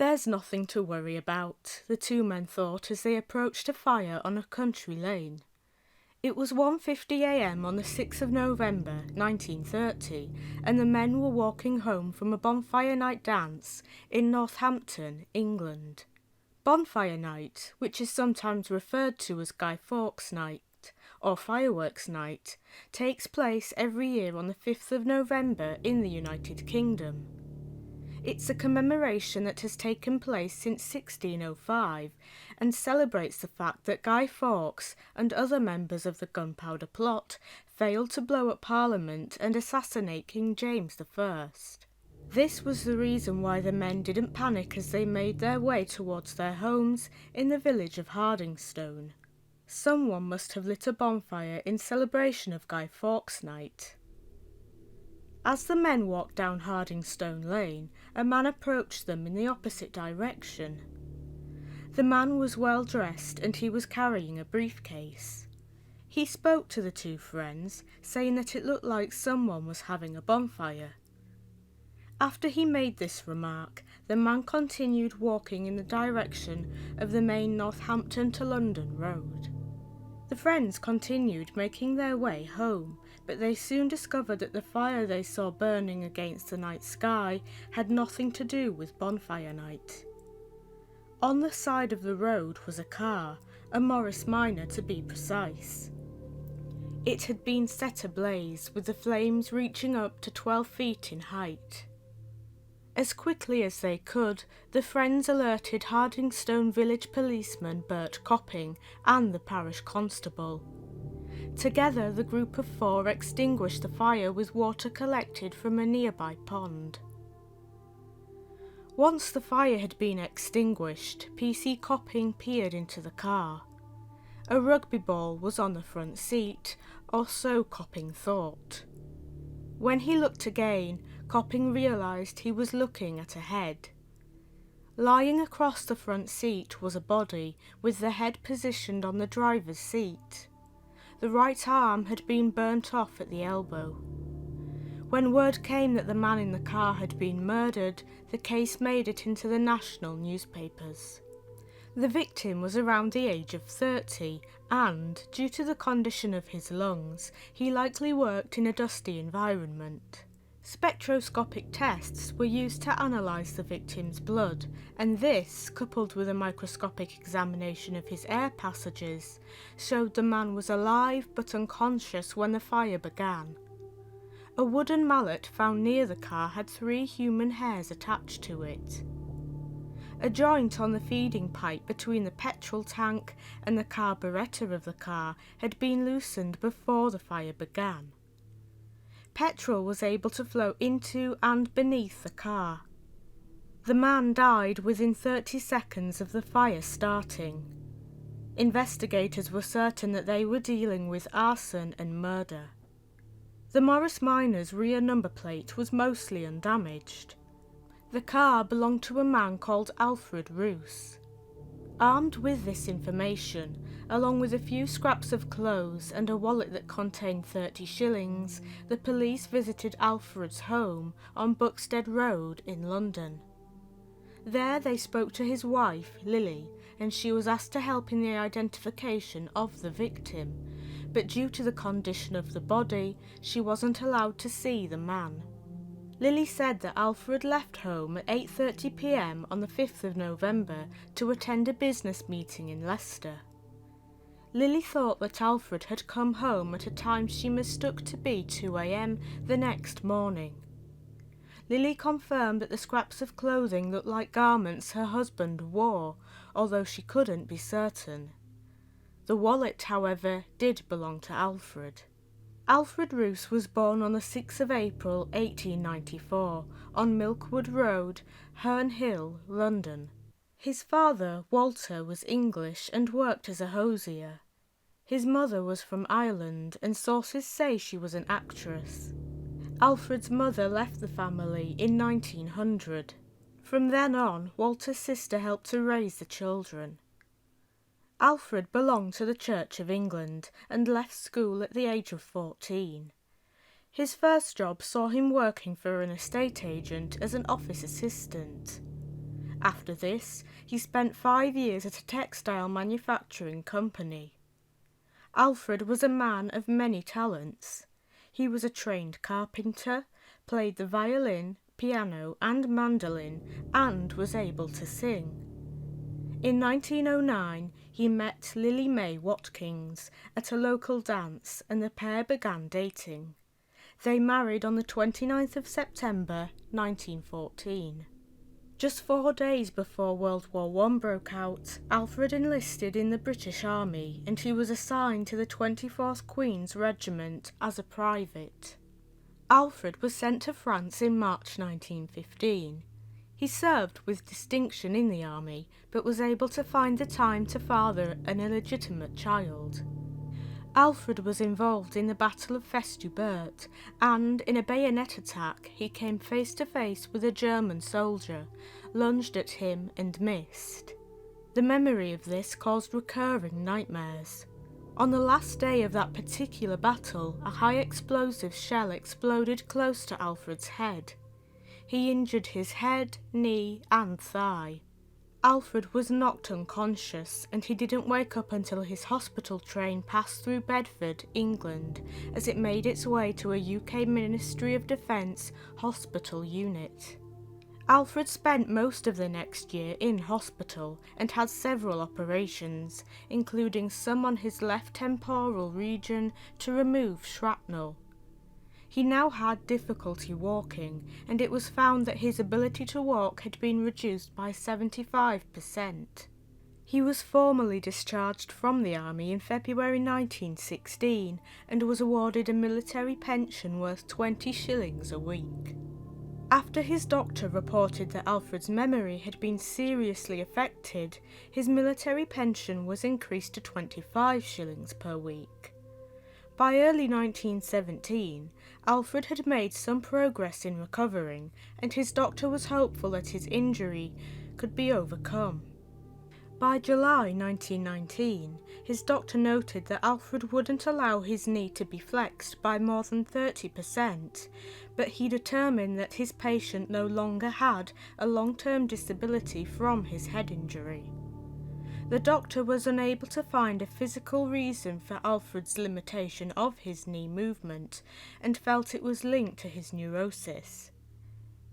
There's nothing to worry about, the two men thought as they approached a fire on a country lane. It was 1:50 a.m. on the 6th of November 1930, and the men were walking home from a bonfire night dance in Northampton, England. Bonfire night, which is sometimes referred to as Guy Fawkes Night or Fireworks Night, takes place every year on the 5th of November in the United Kingdom. It's a commemoration that has taken place since 1605 and celebrates the fact that Guy Fawkes and other members of the Gunpowder Plot failed to blow up Parliament and assassinate King James I. This was the reason why the men didn't panic as they made their way towards their homes in the village of Hardingstone. Someone must have lit a bonfire in celebration of Guy Fawkes Night. As the men walked down Hardingstone Lane, a man approached them in the opposite direction. The man was well dressed and he was carrying a briefcase. He spoke to the two friends, saying that it looked like someone was having a bonfire. After he made this remark, the man continued walking in the direction of the main Northampton to London road. The friends continued making their way home, but they soon discovered that the fire they saw burning against the night sky had nothing to do with bonfire night. On the side of the road was a car, a Morris Minor to be precise. It had been set ablaze, with the flames reaching up to 12 feet in height. As quickly as they could, the friends alerted Hardingstone village policeman Bert Copping and the parish constable. Together, the group of four extinguished the fire with water collected from a nearby pond. Once the fire had been extinguished, PC Copping peered into the car. A rugby ball was on the front seat, or so Copping thought. When he looked again, Copping realised he was looking at a head. Lying across the front seat was a body, with the head positioned on the driver's seat. The right arm had been burnt off at the elbow. When word came that the man in the car had been murdered, the case made it into the national newspapers. The victim was around the age of 30 and, due to the condition of his lungs, he likely worked in a dusty environment. Spectroscopic tests were used to analyse the victim's blood, and this, coupled with a microscopic examination of his air passages, showed the man was alive but unconscious when the fire began. A wooden mallet found near the car had 3 human hairs attached to it. A joint on the feeding pipe between the petrol tank and the carburettor of the car had been loosened before the fire began. Petrol was able to flow into and beneath the car. The man died within 30 seconds of the fire starting. Investigators were certain that they were dealing with arson and murder. The Morris Minor's rear number plate was mostly undamaged. The car belonged to a man called Alfred Rouse. Armed with this information, along with a few scraps of clothes and a wallet that contained 30 shillings, the police visited Alfred's home on Buxted Road in London. There they spoke to his wife, Lily, and she was asked to help in the identification of the victim, but due to the condition of the body, she wasn't allowed to see the man. Lily said that Alfred left home at 8:30 p.m. on the 5th of November to attend a business meeting in Leicester. Lily thought that Alfred had come home at a time she mistook to be 2 a.m. the next morning. Lily confirmed that the scraps of clothing looked like garments her husband wore, although she couldn't be certain. The wallet, however, did belong to Alfred. Alfred Rouse was born on the 6th of April 1894 on Milkwood Road, Herne Hill, London. His father, Walter, was English and worked as a hosier. His mother was from Ireland and sources say she was an actress. Alfred's mother left the family in 1900. From then on, Walter's sister helped to raise the children. Alfred belonged to the Church of England and left school at the age of 14. His first job saw him working for an estate agent as an office assistant. After this, he spent 5 years at a textile manufacturing company. Alfred was a man of many talents. He was a trained carpenter, played the violin, piano and mandolin, and was able to sing. In 1909, he met Lily Mae Watkins at a local dance and the pair began dating. They married on the 29th of September 1914. Just 4 days before World War I broke out, Alfred enlisted in the British Army and he was assigned to the 24th Queen's Regiment as a private. Alfred was sent to France in March 1915. He served with distinction in the army, but was able to find the time to father an illegitimate child. Alfred was involved in the Battle of Festubert, and in a bayonet attack he came face to face with a German soldier, lunged at him and missed. The memory of this caused recurring nightmares. On the last day of that particular battle, a high explosive shell exploded close to Alfred's head. He injured his head, knee and thigh. Alfred was knocked unconscious and he didn't wake up until his hospital train passed through Bedford, England, as it made its way to a UK Ministry of Defence hospital unit. Alfred spent most of the next year in hospital and had several operations, including some on his left temporal region to remove shrapnel. He now had difficulty walking, and it was found that his ability to walk had been reduced by 75%. He was formally discharged from the army in February 1916 and was awarded a military pension worth 20 shillings a week. After his doctor reported that Alfred's memory had been seriously affected, his military pension was increased to 25 shillings per week. By early 1917, Alfred had made some progress in recovering, and his doctor was hopeful that his injury could be overcome. By July 1919, his doctor noted that Alfred wouldn't allow his knee to be flexed by more than 30%, but he determined that his patient no longer had a long-term disability from his head injury. The doctor was unable to find a physical reason for Alfred's limitation of his knee movement and felt it was linked to his neurosis.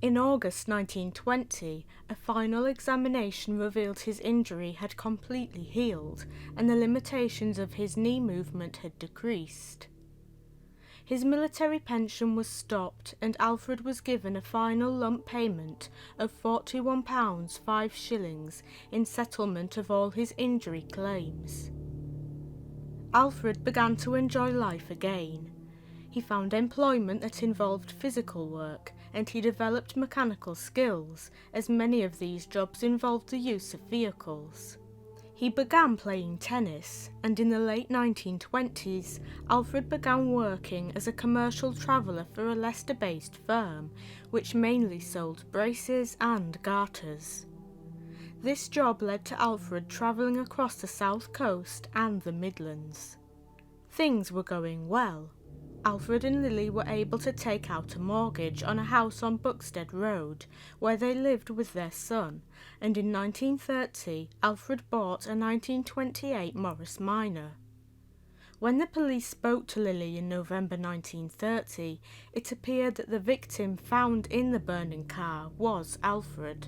In August 1920, a final examination revealed his injury had completely healed and the limitations of his knee movement had decreased. His military pension was stopped and Alfred was given a final lump payment of £41 5 shillings in settlement of all his injury claims. Alfred began to enjoy life again. He found employment that involved physical work and he developed mechanical skills, as many of these jobs involved the use of vehicles. He began playing tennis, and in the late 1920s, Alfred began working as a commercial traveller for a Leicester-based firm, which mainly sold braces and garters. This job led to Alfred travelling across the South Coast and the Midlands. Things were going well. Alfred and Lily were able to take out a mortgage on a house on Buxted Road, where they lived with their son, and in 1930 Alfred bought a 1928 Morris Minor. When the police spoke to Lily in November 1930, it appeared that the victim found in the burning car was Alfred.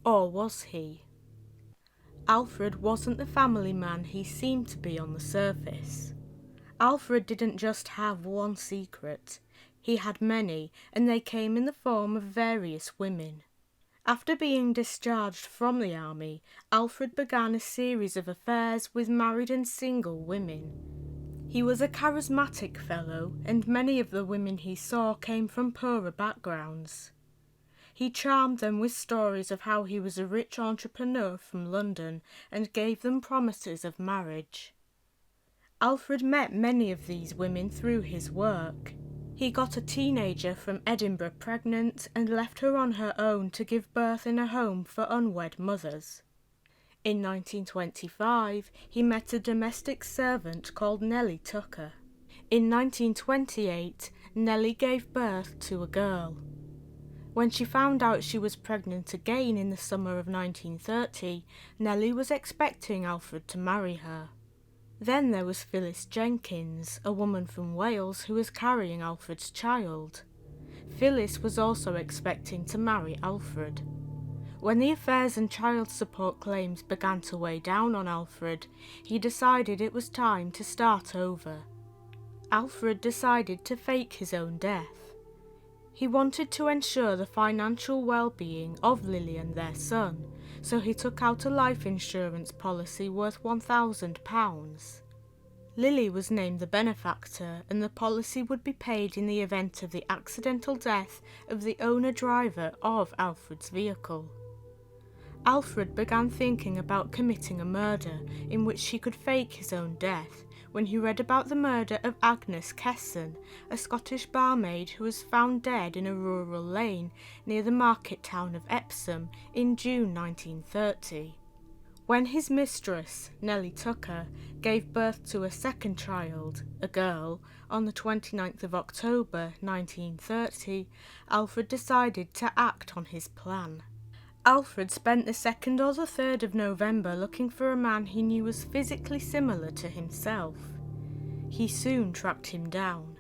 Or was he? Alfred wasn't the family man he seemed to be on the surface. Alfred didn't just have one secret. He had many, and they came in the form of various women. After being discharged from the army, Alfred began a series of affairs with married and single women. He was a charismatic fellow, and many of the women he saw came from poorer backgrounds. He charmed them with stories of how he was a rich entrepreneur from London and gave them promises of marriage. Alfred met many of these women through his work. He got a teenager from Edinburgh pregnant and left her on her own to give birth in a home for unwed mothers. In 1925, he met a domestic servant called Nellie Tucker. In 1928, Nellie gave birth to a girl. When she found out she was pregnant again in the summer of 1930, Nellie was expecting Alfred to marry her. Then there was Phyllis Jenkins, a woman from Wales who was carrying Alfred's child. Phyllis was also expecting to marry Alfred. When the affairs and child support claims began to weigh down on Alfred, he decided it was time to start over. Alfred decided to fake his own death. He wanted to ensure the financial well-being of Lily and their son, so he took out a life insurance policy worth £1,000. Lily was named the benefactor, and the policy would be paid in the event of the accidental death of the owner-driver of Alfred's vehicle. Alfred began thinking about committing a murder in which he could fake his own death when he read about the murder of Agnes Kesson, a Scottish barmaid who was found dead in a rural lane near the market town of Epsom in June 1930. When his mistress, Nellie Tucker, gave birth to a second child, a girl, on the 29th of October 1930, Alfred decided to act on his plan. Alfred spent the 2nd or the 3rd of November looking for a man he knew was physically similar to himself. He soon tracked him down.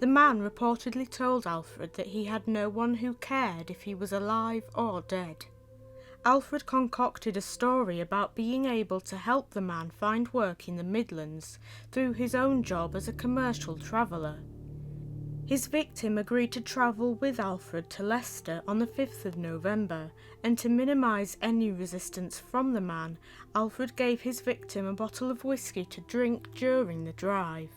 The man reportedly told Alfred that he had no one who cared if he was alive or dead. Alfred concocted a story about being able to help the man find work in the Midlands through his own job as a commercial traveller. His victim agreed to travel with Alfred to Leicester on the 5th of November, and to minimise any resistance from the man, Alfred gave his victim a bottle of whiskey to drink during the drive.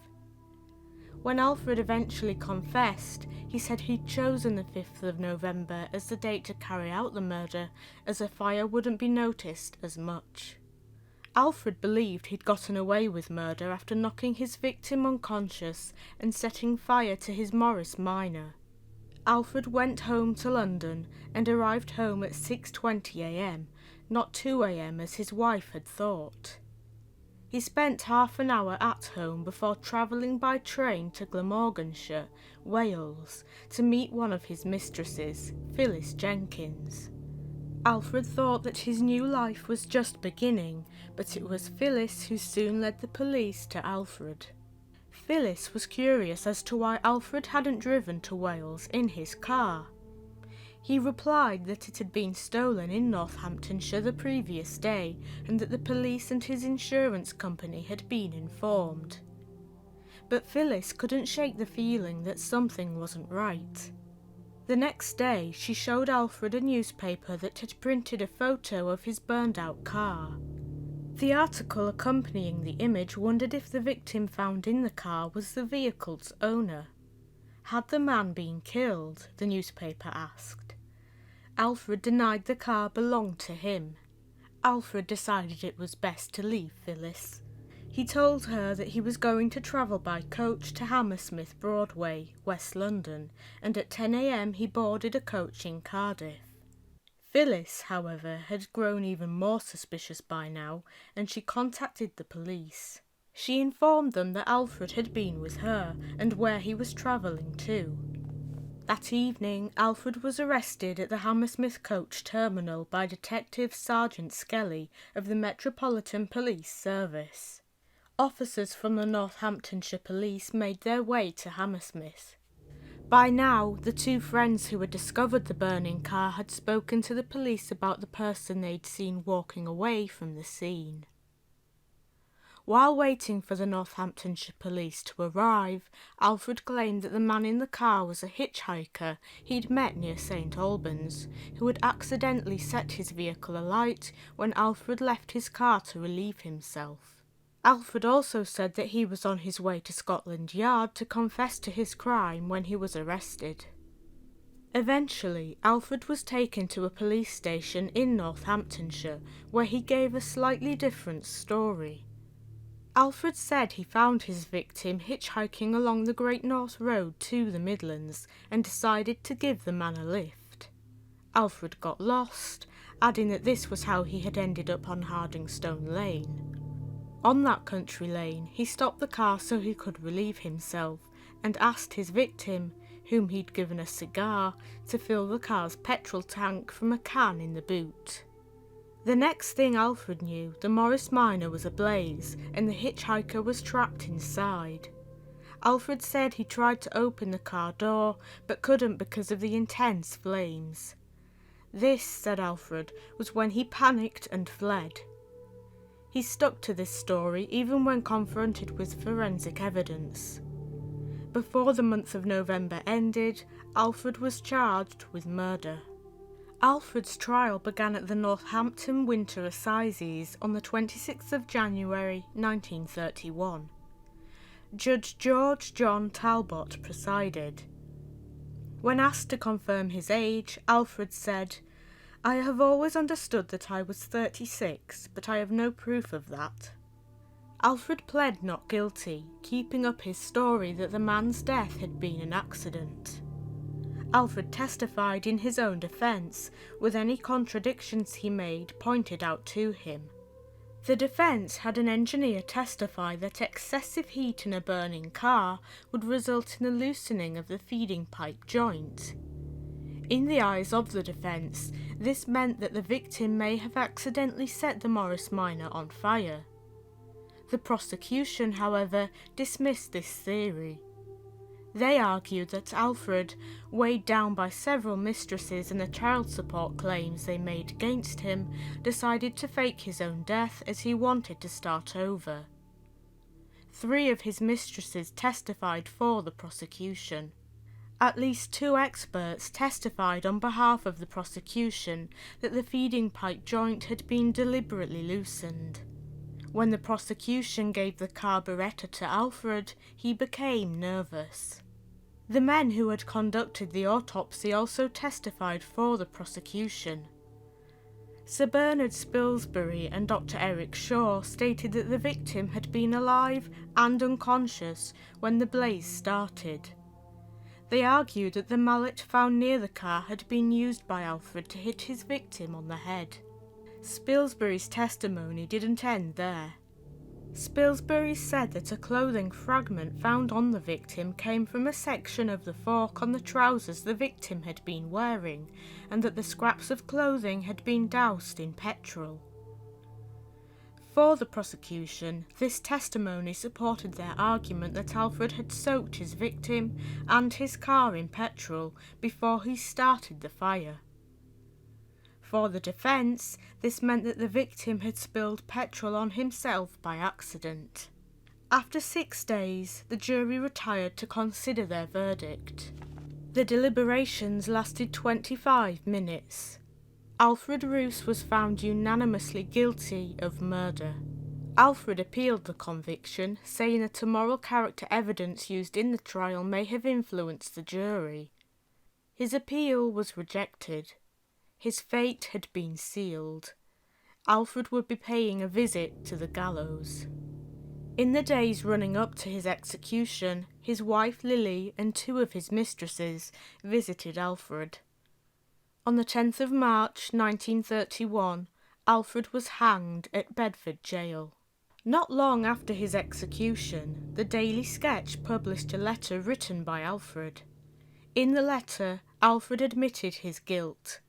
When Alfred eventually confessed, he said he'd chosen the 5th of November as the date to carry out the murder, as a fire wouldn't be noticed as much. Alfred believed he'd gotten away with murder after knocking his victim unconscious and setting fire to his Morris Minor. Alfred went home to London and arrived home at 6:20 a.m, not 2 a.m. as his wife had thought. He spent half an hour at home before travelling by train to Glamorganshire, Wales, to meet one of his mistresses, Phyllis Jenkins. Alfred thought that his new life was just beginning, but it was Phyllis who soon led the police to Alfred. Phyllis was curious as to why Alfred hadn't driven to Wales in his car. He replied that it had been stolen in Northamptonshire the previous day, and that the police and his insurance company had been informed. But Phyllis couldn't shake the feeling that something wasn't right. The next day, she showed Alfred a newspaper that had printed a photo of his burned-out car. The article accompanying the image wondered if the victim found in the car was the vehicle's owner. Had the man been killed? The newspaper asked. Alfred denied the car belonged to him. Alfred decided it was best to leave Phyllis. He told her that he was going to travel by coach to Hammersmith Broadway, West London, and at 10 a.m. he boarded a coach in Cardiff. Phyllis, however, had grown even more suspicious by now, and she contacted the police. She informed them that Alfred had been with her, and where he was travelling to. That evening, Alfred was arrested at the Hammersmith coach terminal by Detective Sergeant Skelly of the Metropolitan Police Service. Officers from the Northamptonshire Police made their way to Hammersmith. By now, the two friends who had discovered the burning car had spoken to the police about the person they'd seen walking away from the scene. While waiting for the Northamptonshire Police to arrive, Alfred claimed that the man in the car was a hitchhiker he'd met near St Albans, who had accidentally set his vehicle alight when Alfred left his car to relieve himself. Alfred also said that he was on his way to Scotland Yard to confess to his crime when he was arrested. Eventually, Alfred was taken to a police station in Northamptonshire, where he gave a slightly different story. Alfred said he found his victim hitchhiking along the Great North Road to the Midlands and decided to give the man a lift. Alfred got lost, adding that this was how he had ended up on Hardingstone Lane. On that country lane, he stopped the car so he could relieve himself and asked his victim, whom he'd given a cigar to fill the car's petrol tank from a can in the boot. The next thing Alfred knew, the Morris Minor was ablaze and the hitchhiker was trapped inside. Alfred said he tried to open the car door but couldn't because of the intense flames. This, said Alfred, was when he panicked and fled. He stuck to this story even when confronted with forensic evidence. Before the month of November ended, Alfred was charged with murder. Alfred's trial began at the Northampton Winter Assizes on the 26th of January 1931. Judge George John Talbot presided. When asked to confirm his age, Alfred said, "I have always understood that I was 36, but I have no proof of that." Alfred pled not guilty, keeping up his story that the man's death had been an accident. Alfred testified in his own defence, with any contradictions he made pointed out to him. The defence had an engineer testify that excessive heat in a burning car would result in a loosening of the feeding pipe joint. In the eyes of the defence, this meant that the victim may have accidentally set the Morris Minor on fire. The prosecution, however, dismissed this theory. They argued that Alfred, weighed down by several mistresses and the child support claims they made against him, decided to fake his own death as he wanted to start over. 3 of his mistresses testified for the prosecution. At least 2 experts testified on behalf of the prosecution that the feeding pipe joint had been deliberately loosened. When the prosecution gave the carburettor to Alfred, he became nervous. The men who had conducted the autopsy also testified for the prosecution. Sir Bernard Spilsbury and Dr. Eric Shaw stated that the victim had been alive and unconscious when the blaze started. They argued that the mallet found near the car had been used by Alfred to hit his victim on the head. Spilsbury's testimony didn't end there. Spilsbury said that a clothing fragment found on the victim came from a section of the fork on the trousers the victim had been wearing, and that the scraps of clothing had been doused in petrol. For the prosecution, this testimony supported their argument that Alfred had soaked his victim and his car in petrol before he started the fire. For the defence, this meant that the victim had spilled petrol on himself by accident. After 6 days, the jury retired to consider their verdict. The deliberations lasted 25 minutes. Alfred Rouse was found unanimously guilty of murder. Alfred appealed the conviction, saying that a moral character evidence used in the trial may have influenced the jury. His appeal was rejected. His fate had been sealed. Alfred would be paying a visit to the gallows. In the days running up to his execution, his wife Lily and 2 of his mistresses visited Alfred. On the 10th of March 1931, Alfred was hanged at Bedford Jail. Not long after his execution, the Daily Sketch published a letter written by Alfred. In the letter, Alfred admitted his guilt.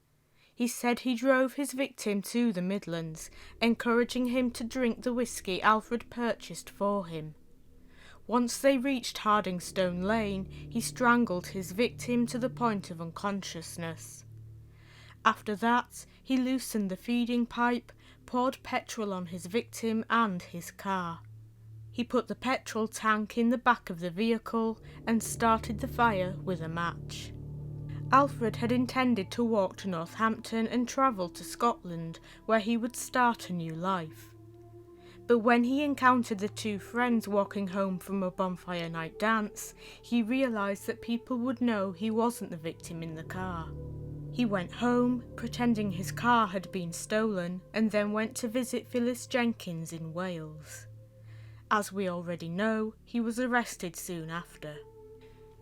He said he drove his victim to the Midlands, encouraging him to drink the whiskey Alfred purchased for him. Once they reached Hardingstone Lane, he strangled his victim to the point of unconsciousness. After that, he loosened the feeding pipe, poured petrol on his victim and his car. He put the petrol tank in the back of the vehicle and started the fire with a match. Alfred had intended to walk to Northampton and travel to Scotland, where he would start a new life. But when he encountered the 2 friends walking home from a bonfire night dance, he realised that people would know he wasn't the victim in the car. He went home, pretending his car had been stolen, and then went to visit Phyllis Jenkins in Wales. As we already know, he was arrested soon after.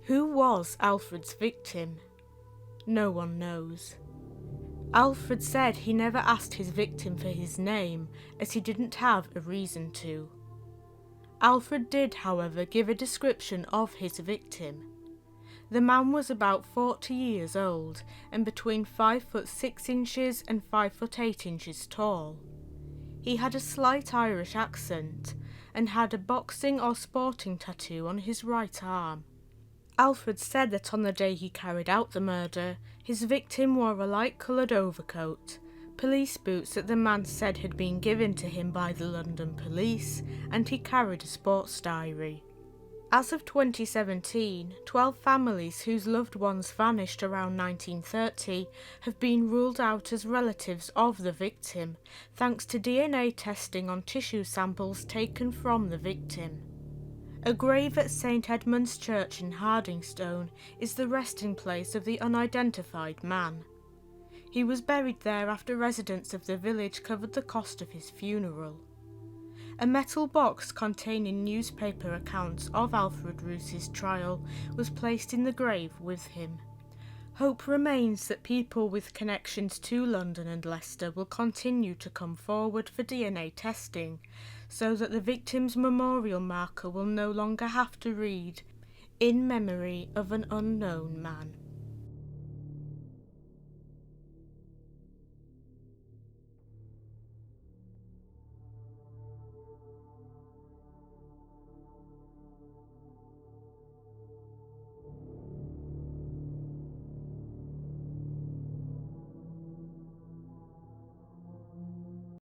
Who was Alfred's victim? No one knows. Alfred said he never asked his victim for his name, as he didn't have a reason to. Alfred did, however, give a description of his victim. The man was about 40 years old and between 5 foot 6 inches and 5 foot 8 inches tall. He had a slight Irish accent and had a boxing or sporting tattoo on his right arm. Alfred said that on the day he carried out the murder, his victim wore a light-coloured overcoat, police boots that the man said had been given to him by the London police, and he carried a sports diary. As of 2017, 12 families whose loved ones vanished around 1930 have been ruled out as relatives of the victim, thanks to DNA testing on tissue samples taken from the victim. A grave at St Edmund's Church in Hardingstone is the resting place of the unidentified man. He was buried there after residents of the village covered the cost of his funeral. A metal box containing newspaper accounts of Alfred Rouse's trial was placed in the grave with him. Hope remains that people with connections to London and Leicester will continue to come forward for DNA testing, so that the victim's memorial marker will no longer have to read, "In memory of an unknown man."